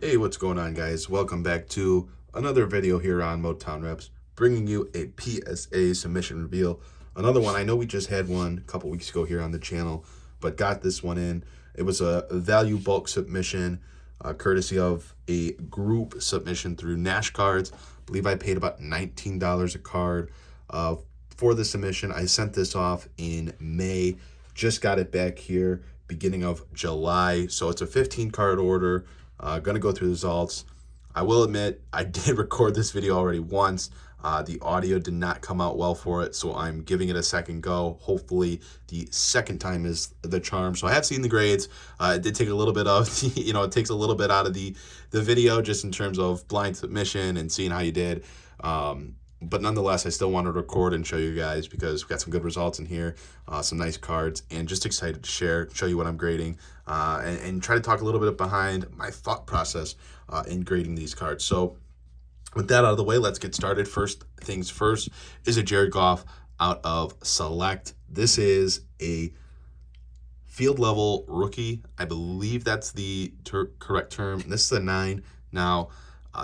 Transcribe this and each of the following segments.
Hey, what's going on, guys? Welcome back to another video here on Motown Reps, bringing you a PSA submission reveal. Another one. I know we just had one a couple weeks ago here on the channel, but got this one in. It was a value bulk submission, courtesy of a group submission through Nash Cards. I believe I paid about $19 a card for the submission. I sent this off in May. Just got it back here beginning of July. So it's a 15 card order. Gonna go through the results. I will admit I did record this video already once. The audio did not come out well for it, so I'm giving it a second go. Hopefully the second time is the charm. So I have seen the grades. It did take a little bit of, it takes a little bit out of the video just in terms of blind submission and seeing how you did. But nonetheless, I still want to record and show you guys because we got some good results in here, some nice cards, and just excited to show you what I'm grading, and try to talk a little bit behind my thought process in grading these cards. So with that out of the way, let's get started. First things first is a Jared Goff out of Select. This is a field level rookie. I believe that's the correct term. This is a 9. Now,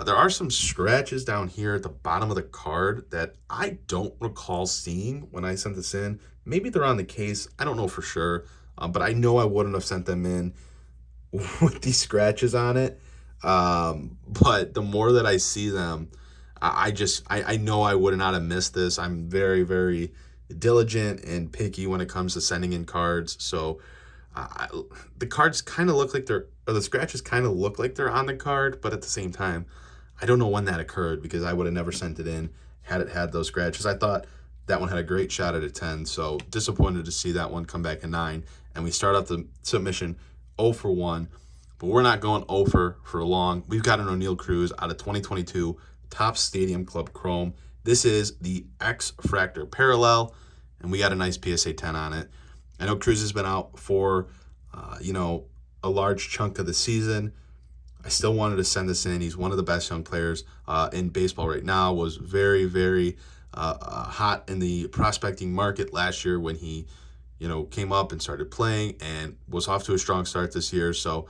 there are some scratches down here at the bottom of the card that I don't recall seeing when I sent this in. Maybe they're on the case. I don't know for sure, but I know I wouldn't have sent them in with these scratches on it. But the more that I see them, I know I would not have missed this. I'm very, very diligent and picky when it comes to sending in cards. So the cards kind of look like the scratches kind of look like they're on the card, but at the same time, I don't know when that occurred because I would have never sent it in had it had those scratches. I thought that one had a great shot at a 10, so disappointed to see that one come back a 9. And we start off the submission 0 for 1, but we're not going 0 for long. We've got an O'Neal Cruz out of 2022 Topps Stadium Club Chrome. This is the X Fractor Parallel, and we got a nice PSA 10 on it. I know Cruz has been out for, a large chunk of the season. I still wanted to send this in. He's one of the best young players in baseball right now. Was very, very hot in the prospecting market last year when he, came up and started playing, and was off to a strong start this year. So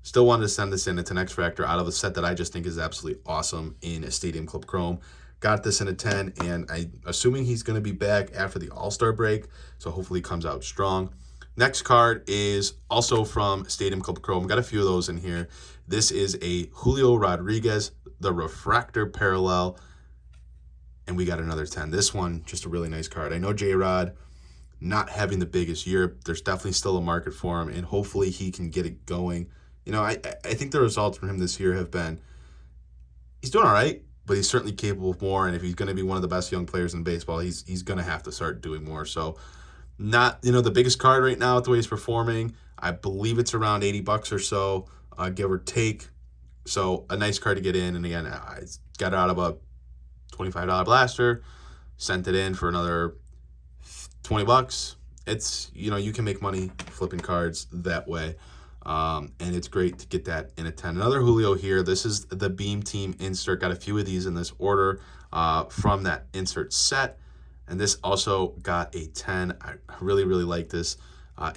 still wanted to send this in. It's an X Factor out of a set that I just think is absolutely awesome in a Stadium Club Chrome. Got this in a 10, and I'm assuming he's going to be back after the All-Star break, so hopefully he comes out strong. Next card is also from Stadium Club Chrome. Got a few of those in here. This is a Julio Rodriguez, the Refractor Parallel, and we got another 10. This one, just a really nice card. I know J-Rod not having the biggest year. There's definitely still a market for him, and hopefully he can get it going. I think the results from him this year have been, he's doing all right, but he's certainly capable of more, and if he's going to be one of the best young players in baseball, he's going to have to start doing more. So not, the biggest card right now with the way he's performing. I believe it's around $80 or so, give or take. So a nice card to get in. And again, I got it out of a $25 blaster, sent it in for another $20. It's, you can make money flipping cards that way. And it's great to get that in a 10. Another Julio here. This is the Beam Team insert. Got a few of these in this order from that insert set. And this also got a 10. I really, really like this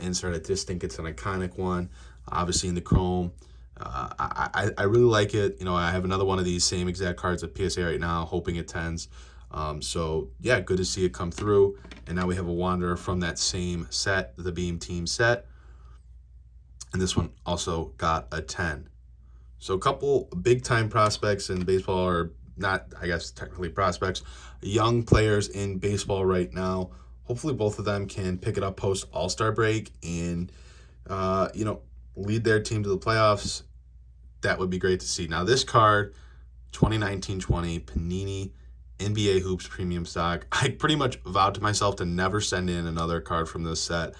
insert. I just think it's an iconic one. Obviously in the chrome. I really like it. I have another one of these same exact cards at PSA right now, hoping it 10s. So, yeah, good to see it come through. And now we have a Wanderer from that same set, the Beam Team set. And this one also got a 10. So a couple big-time prospects in baseball, or not, I guess, technically prospects, young players in baseball right now. Hopefully both of them can pick it up post All-Star break and, lead their team to the playoffs. That would be great to see. Now this card, 2019-20 Panini NBA Hoops Premium Stock. I pretty much vowed to myself to never send in another card from this set.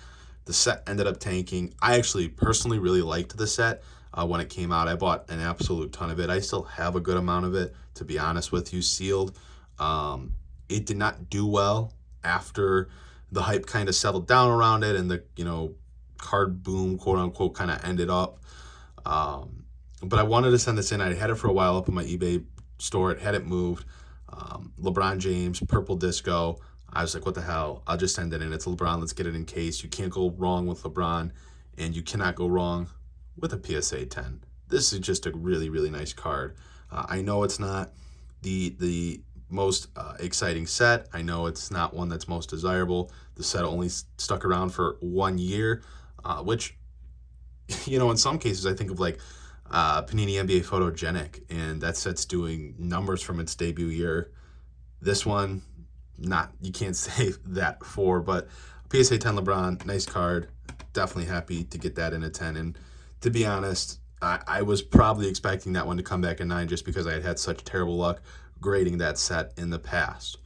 The set ended up tanking. I actually personally really liked the set when it came out. I bought an absolute ton of it. I still have a good amount of it, to be honest with you, sealed. It did not do well after the hype kind of settled down around it and the, card boom, quote unquote, kind of ended up. But I wanted to send this in. I had it for a while up on my eBay store. It hadn't moved. LeBron James, Purple Disco. I was like, what the hell? I'll just send it in. It's LeBron. Let's get it in case. You can't go wrong with LeBron, and you cannot go wrong with a PSA 10. this is just a really, really nice card. I know it's not the most exciting set. I know it's not one that's most desirable. The set only stuck around for 1 year, which, in some cases I think of like Panini NBA Photogenic, and that set's doing numbers from its debut year. This one, not, you can't say that for, but PSA 10 LeBron, nice card. Definitely happy to get that in a 10. And to be honest, I was probably expecting that one to come back in 9 just because I had had such terrible luck grading that set in the past.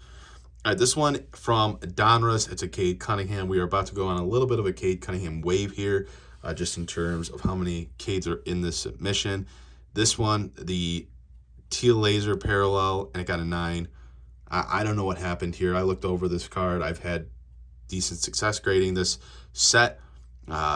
All right, this one from Donruss. It's a Cade Cunningham. We are about to go on a little bit of a Cade Cunningham wave here, just in terms of how many Cades are in this submission. This one, the teal laser parallel, and it got a 9. I don't know what happened here. I looked over this card. I've had decent success grading this set.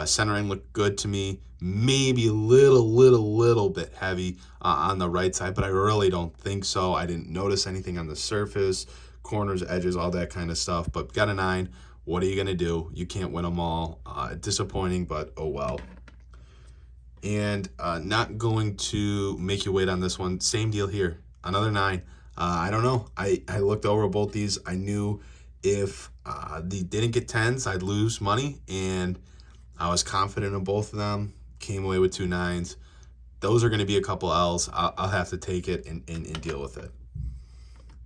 Centering looked good to me. Maybe a little bit heavy on the right side, but I really don't think so. I didn't notice anything on the surface, corners, edges, all that kind of stuff, but got a 9. What are you going to do? You can't win them all. Disappointing, but oh well. And not going to make you wait on this one. Same deal here. Another 9. I don't know. I looked over both these. I knew if they didn't get 10s, I'd lose money, and I was confident in both of them. Came away with 2 9s. Those are going to be a couple L's. I'll have to take it and deal with it.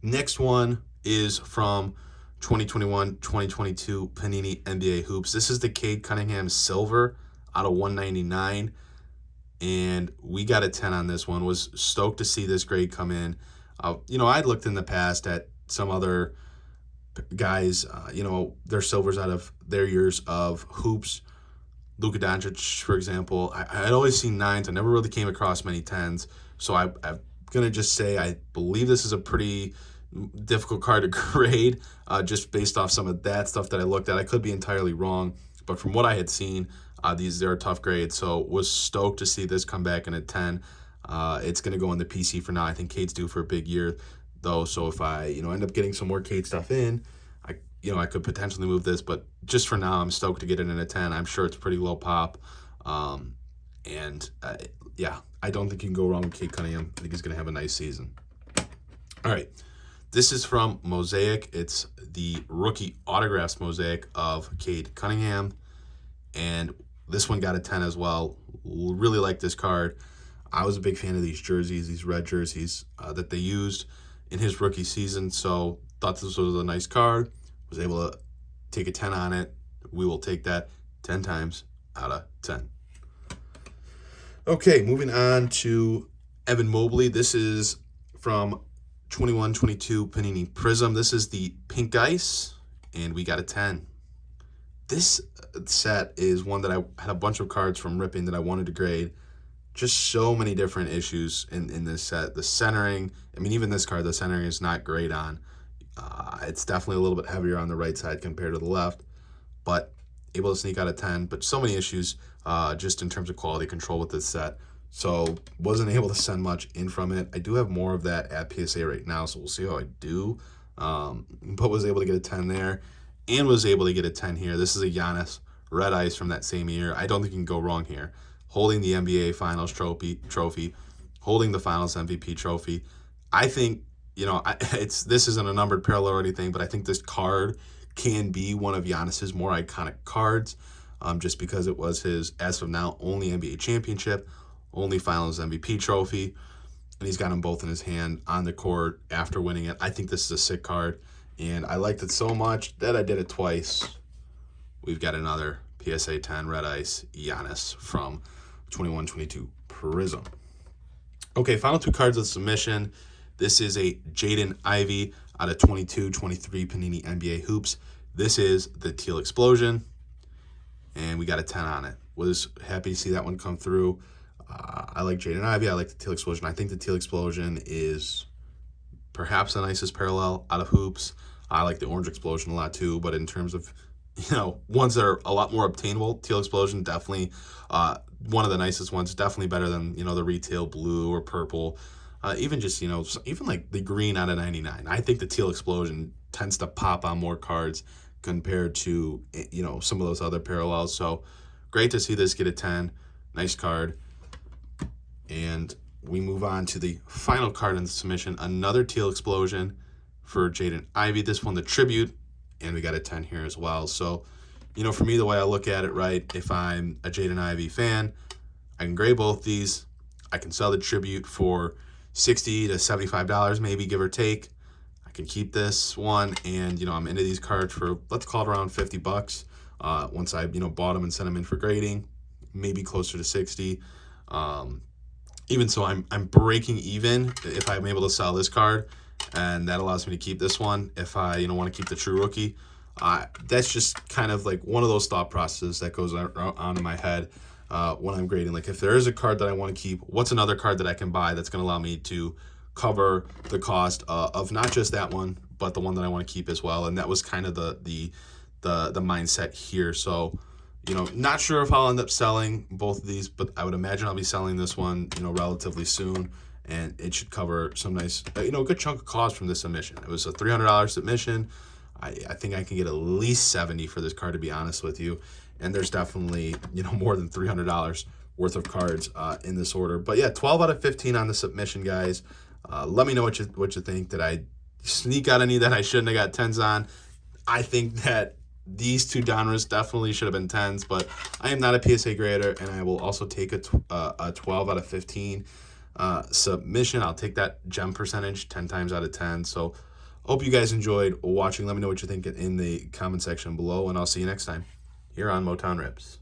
Next one is from 2021-2022 Panini NBA Hoops. This is the Cade Cunningham Silver out of 199. And we got a 10 on this one. Was stoked to see this grade come in. I'd looked in the past at some other guys, their silvers out of their years of hoops. Luka Doncic, for example, I'd always seen 9s. I never really came across many 10s. So I'm going to just say I believe this is a pretty difficult card to grade, just based off some of that stuff that I looked at. I could be entirely wrong, but from what I had seen, they're tough grades. So was stoked to see this come back in a 10. It's going to go in the PC for now. I think Cade's due for a big year, though. So if I, end up getting some more Cade stuff in, I could potentially move this, but just for now, I'm stoked to get it in a 10. I'm sure it's pretty low pop. I don't think you can go wrong with Cade Cunningham. I think he's going to have a nice season. All right. This is from Mosaic. It's the rookie autographs Mosaic of Cade Cunningham. And this one got a 10 as well. Really like this card. I was a big fan of these jerseys, these red jerseys that they used in his rookie season. So thought this was a nice card. Was able to take a 10 on it. We will take that 10 times out of 10. Okay, moving on to Evan Mobley. This is from 21-22 Panini Prism. This is the pink ice, and we got a 10. This set is one that I had a bunch of cards from ripping that I wanted to grade. Just so many different issues in this set. The centering, even this card, the centering is not great on. It's definitely a little bit heavier on the right side compared to the left, but able to sneak out a 10. But so many issues just in terms of quality control with this set. So wasn't able to send much in from it. I do have more of that at PSA right now, so we'll see how I do. But was able to get a 10 there and was able to get a 10 here. This is a Giannis red ice from that same year. I don't think you can go wrong here. Holding the NBA Finals trophy, holding the Finals MVP trophy. I think, this isn't a numbered parallel or anything, but I think this card can be one of Giannis's more iconic cards, just because it was his, as of now, only NBA championship, only Finals MVP trophy, and he's got them both in his hand on the court after winning it. I think this is a sick card, and I liked it so much that I did it twice. We've got another PSA 10 red ice Giannis from 21-22 Prism. Okay, final 2 cards of the submission. This is a Jaden Ivey out of 22-23 Panini NBA Hoops. This is the Teal Explosion, and we got a 10 on it. Was happy to see that one come through. I like Jaden Ivey. I like the Teal Explosion. I think the Teal Explosion is perhaps the nicest parallel out of Hoops. I like the Orange Explosion a lot too, but in terms of, ones that are a lot more obtainable, Teal Explosion definitely one of the nicest ones. Definitely better than, the retail blue or purple. Even just, even like the green out of 99. I think the Teal Explosion tends to pop on more cards compared to, some of those other parallels. So great to see this get a 10. Nice card. And we move on to the final card in the submission, another teal explosion for Jaden Ivey. This one, the tribute, and we got a 10 here as well. So, you know, for me, the way I look at it, right, if I'm a Jaden Ivey fan, I can grade both these. I can sell the tribute for $60 to $75, maybe, give or take. I can keep this one, and, you know, I'm into these cards for, let's call it around $50. Once I, you know, bought them and sent them in for grading, maybe closer to 60. Even so, I'm breaking even if I'm able to sell this card, and that allows me to keep this one if I, you know, want to keep the true rookie. That's just kind of like one of those thought processes that goes on in my head when I'm grading. Like, if there is a card that I want to keep, what's another card that I can buy that's going to allow me to cover the cost of not just that one, but the one that I want to keep as well. And that was kind of the mindset here. So, you know, not sure if I'll end up selling both of these, but I would imagine I'll be selling this one, you know, relatively soon, and it should cover some nice, you know, a good chunk of cost from this submission. It was a $300 submission. I think I can get at least 70 for this card, to be honest with you. And there's definitely, you know, more than $300 worth of cards in this order. But yeah, 12 out of 15 on the submission, guys. Let me know what you think. Did I sneak out any that I shouldn't have got 10s on? I think that these two genres definitely should have been 10s, but I am not a PSA grader, and I will also take a 12 out of 15 submission. I'll take that gem percentage 10 times out of 10. So hope you guys enjoyed watching. Let me know what you think in the comment section below, and I'll see you next time here on Motown Rips.